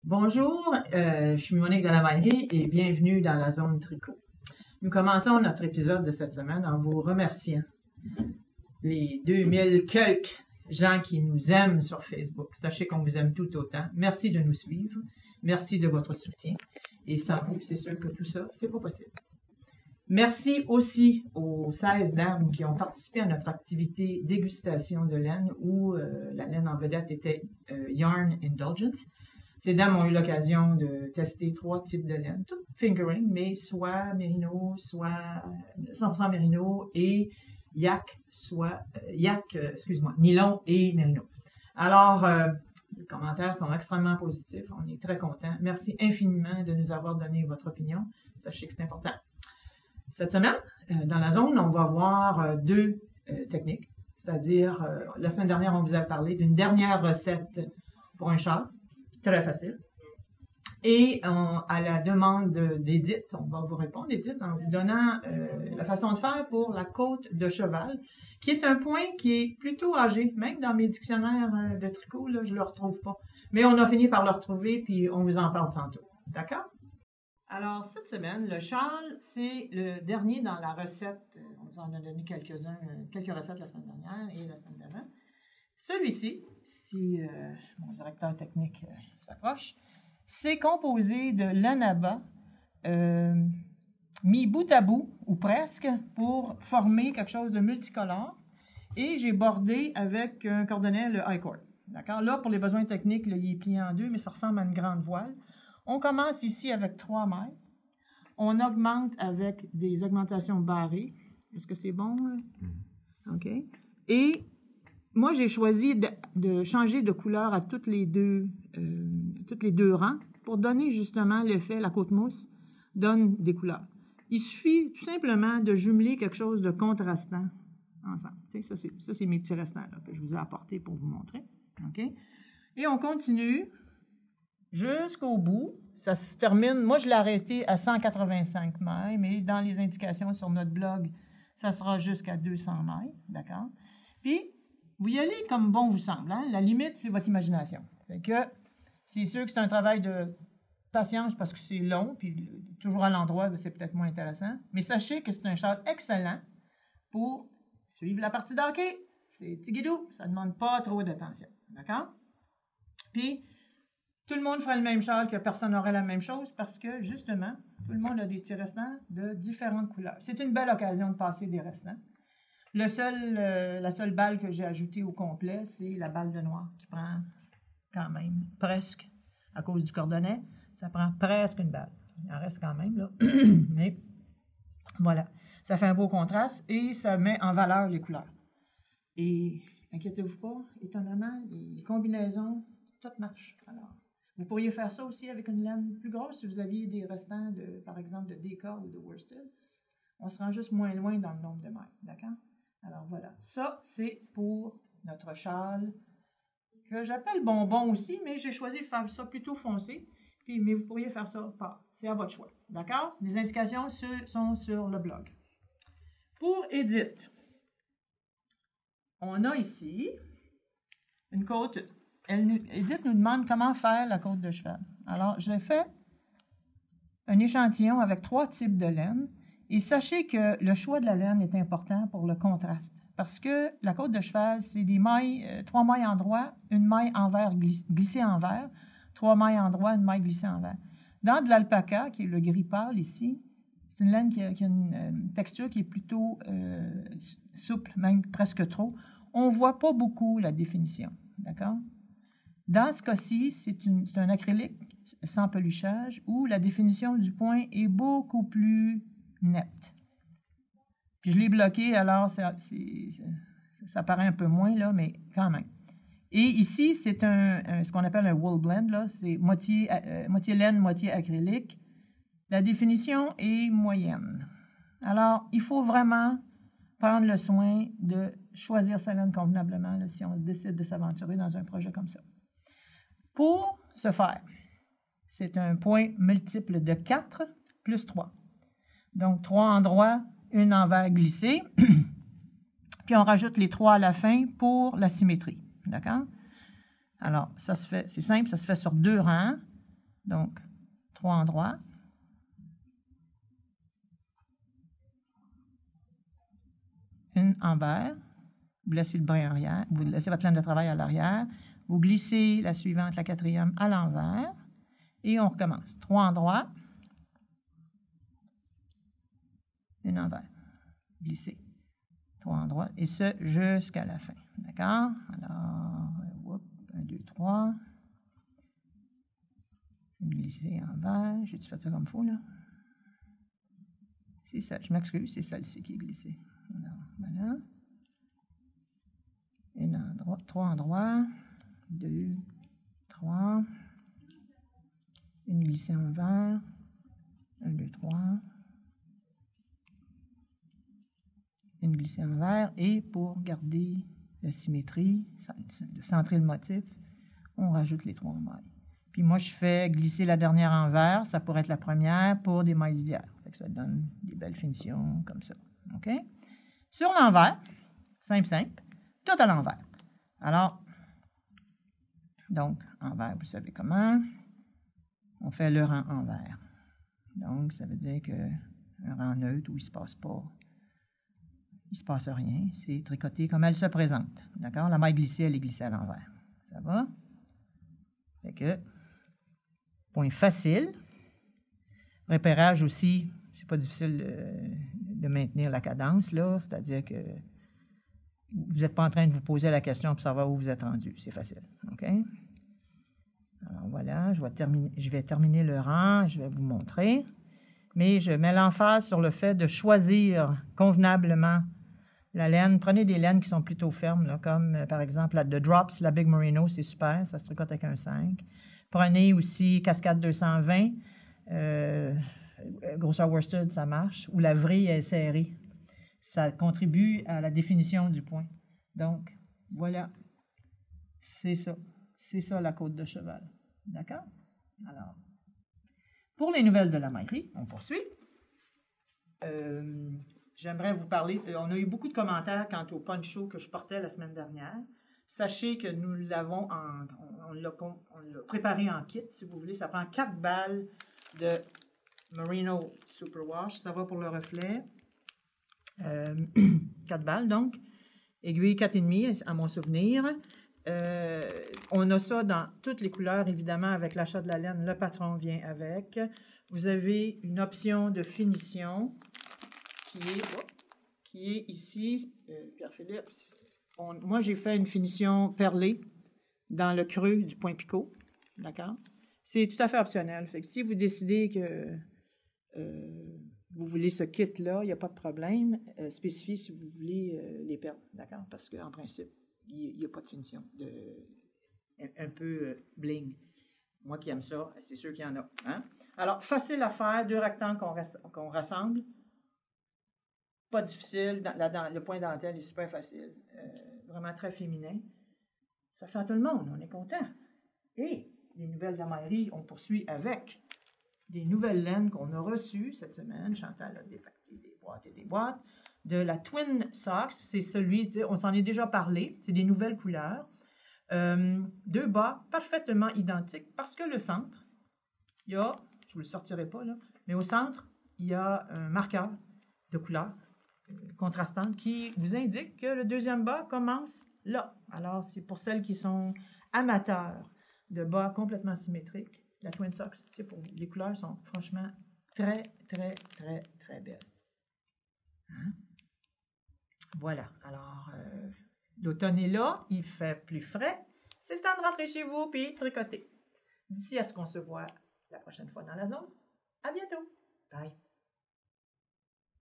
Bonjour, je suis Monique de la Mallerie et bienvenue dans la zone tricot. Nous commençons notre épisode de cette semaine en vous remerciant les 2000 quelques gens qui nous aiment sur Facebook. Sachez qu'on vous aime tout autant. Merci de nous suivre. Merci de votre soutien. Et sans vous, c'est sûr que tout ça, c'est pas possible. Merci aussi aux 16 dames qui ont participé à notre activité dégustation de laine où la laine en vedette était Yarn Indulgence. Ces dames ont eu l'occasion de tester 3 types de laine, tout fingering, mais soit mérino, soit 100% mérino et nylon et mérino. Alors, les commentaires sont extrêmement positifs, on est très contents. Merci infiniment de nous avoir donné votre opinion. Sachez que c'est important. Cette semaine, dans la zone, on va voir 2 techniques, c'est-à-dire, la semaine dernière, on vous a parlé d'une dernière recette pour un châle. Très facile. Et à la demande d'Édith, on va vous répondre, Édith, en vous donnant la façon de faire pour la côte de cheval, qui est un point qui est plutôt âgé. Même dans mes dictionnaires de tricot, là, je ne le retrouve pas. Mais on a fini par le retrouver, puis on vous en parle tantôt. D'accord? Alors, cette semaine, le châle, c'est le dernier dans la recette. On vous en a donné quelques recettes la semaine dernière et la semaine d'avant. Celui-ci, si mon directeur technique s'approche, c'est composé de laine à bas mis bout à bout, ou presque, pour former quelque chose de multicolore. Et j'ai bordé avec un cordonnet, le I-cord. D'accord? Là, pour les besoins techniques, là, il est plié en 2, mais ça ressemble à une grande voile. On commence ici avec 3 mètres. On augmente avec des augmentations barrées. Est-ce que c'est bon? OK. Et moi, j'ai choisi de changer de couleur à tous les deux rangs pour donner justement l'effet, la côte mousse donne des couleurs. Il suffit tout simplement de jumeler quelque chose de contrastant ensemble. Tu sais, ça, c'est mes petits restants là, que je vous ai apportés pour vous montrer. OK? Et on continue jusqu'au bout. Ça se termine, moi je l'ai arrêté à 185 mailles, mais dans les indications sur notre blog, ça sera jusqu'à 200 mailles. D'accord? Puis, vous y allez comme bon vous semble. Hein? La limite, c'est votre imagination. Fait que c'est sûr que c'est un travail de patience parce que c'est long, puis toujours à l'endroit, c'est peut-être moins intéressant. Mais sachez que c'est un châle excellent pour suivre la partie d'hockey. C'est tigidou, ça ne demande pas trop d'attention. D'accord? Puis, tout le monde fera le même châle, que personne n'aurait la même chose parce que, justement, tout le monde a des petits restants de différentes couleurs. C'est une belle occasion de passer des restants. La seule balle que j'ai ajoutée au complet, c'est la balle de noir qui prend quand même presque, à cause du cordonnet, ça prend presque une balle. Il en reste quand même, là. Mais voilà, ça fait un beau contraste et ça met en valeur les couleurs. Et inquiétez-vous pas, étonnamment, les combinaisons, tout marche. Alors, vous pourriez faire ça aussi avec une laine plus grosse si vous aviez des restants, par exemple, de Deka ou de worsted. On se rend juste moins loin dans le nombre de mètres, d'accord? Alors voilà, ça c'est pour notre châle que j'appelle bonbon aussi, mais j'ai choisi de faire ça plutôt foncé. Mais vous pourriez faire ça pas, c'est à votre choix, d'accord? Les indications sont sur le blog. Pour Édith, on a ici une côte. Édith nous demande comment faire la côte de cheval. Alors, j'ai fait un échantillon avec 3 types de laine. Et sachez que le choix de la laine est important pour le contraste. Parce que la côte de cheval, c'est des mailles, 3 mailles en droit, une maille envers glissée envers, 3 mailles en droit, une maille glissée envers. Dans de l'alpaca, qui est le gris pâle ici, c'est une laine qui a une texture qui est plutôt souple, même presque trop. On ne voit pas beaucoup la définition. D'accord? Dans ce cas-ci, c'est un acrylique sans peluchage où la définition du point est beaucoup plus nette. Puis je l'ai bloqué, alors ça paraît un peu moins, là, mais quand même. Et ici, c'est ce qu'on appelle un wool blend, là, c'est moitié laine, moitié acrylique. La définition est moyenne. Alors, il faut vraiment prendre le soin de choisir sa laine convenablement là, si on décide de s'aventurer dans un projet comme ça. Pour ce faire, c'est un point multiple de 4 plus 3. Donc, 3 endroits, une envers glissée. Puis, on rajoute les 3 à la fin pour la symétrie. D'accord? Alors, ça se fait, c'est simple, ça se fait sur 2 rangs. Donc, 3 endroits. Une envers. Vous laissez le brin arrière. Vous laissez votre laine de travail à l'arrière. Vous glissez la suivante, la quatrième, à l'envers. Et on recommence. 3 endroits. Une envers. Glissez. 3 endroits. Et ce, jusqu'à la fin. D'accord? Alors, 1, 2, 3. Glisser envers. J'ai-tu fait ça comme il faut, là? C'est ça. Je m'excuse, c'est celle-ci qui est glissée. Alors, voilà. 3 endroits. 2, 3. Une glissée envers. 1, 2, 3. Une glissée envers. Et pour garder la symétrie, centrer le motif, on rajoute les 3 mailles. Puis moi, je fais glisser la dernière envers. Ça pourrait être la première pour des mailles lisières. Fait que ça donne des belles finitions comme ça. OK? Sur l'envers, simple, simple, tout à l'envers. Alors, donc, envers, vous savez comment. On fait le rang envers. Donc, ça veut dire qu'un rang neutre où il ne se passe pas, il ne se passe rien. C'est tricoté comme elle se présente. D'accord? La maille glissée, elle est glissée à l'envers. Ça va? Fait que, point facile. Repérage aussi, c'est pas difficile de maintenir la cadence, là. C'est-à-dire que vous n'êtes pas en train de vous poser la question pour savoir où vous êtes rendu. C'est facile. OK? Alors voilà, je vais terminer le rang, je vais vous montrer. Mais je mets l'emphase sur le fait de choisir convenablement la laine. Prenez des laines qui sont plutôt fermes, là, comme par exemple la The Drops, la Big Merino, c'est super, ça se tricote avec un 5. Prenez aussi Cascade 220, grosseur worsted, ça marche, ou la vrille est serrée. Ça contribue à la définition du point. Donc, voilà, c'est ça. C'est ça la côte de cheval. D'accord? Alors, pour les nouvelles de la maillerie, on poursuit. J'aimerais vous parler. On a eu beaucoup de commentaires quant au poncho que je portais la semaine dernière. Sachez que nous l'avons on l'a préparé en kit, si vous voulez. Ça prend 4 balles de Merino Superwash. Ça va pour le reflet. 4 balles, donc. Aiguille 4,5 à mon souvenir. On a ça dans toutes les couleurs, évidemment, avec l'achat de la laine. Le patron vient avec. Vous avez une option de finition qui est ici. Pierre-Philippe, moi, j'ai fait une finition perlée dans le creux du point picot. D'accord? C'est tout à fait optionnel. Fait que si vous décidez que vous voulez ce kit-là, il n'y a pas de problème. Spécifiez si vous voulez les perles. D'accord? Parce qu'en principe, il n'y a pas de finition. Un peu bling. Moi qui aime ça, c'est sûr qu'il y en a. Hein? Alors, facile à faire, 2 rectangles qu'on rassemble. Pas difficile. Le point dentelle est super facile. Vraiment très féminin. Ça fait à tout le monde. On est content. Et les nouvelles de la maillerie, on poursuit avec des nouvelles laines qu'on a reçues cette semaine. Chantal a dépaqueté des boîtes et des boîtes. De la Twin Socks, c'est celui, on s'en est déjà parlé. C'est des nouvelles couleurs. 2 bas parfaitement identiques parce que le centre, il y a, je ne vous le sortirai pas là, mais au centre, il y a un marqueur de couleur contrastante qui vous indique que le deuxième bas commence là. Alors, c'est pour celles qui sont amateurs de bas complètement symétriques, la Twin Socks, c'est pour vous. Les couleurs sont franchement très, très, très, très belles. Hein? Voilà. Alors, l'automne est là, il fait plus frais. C'est le temps de rentrer chez vous et tricoter. D'ici à ce qu'on se voit la prochaine fois dans la zone, à bientôt. Bye.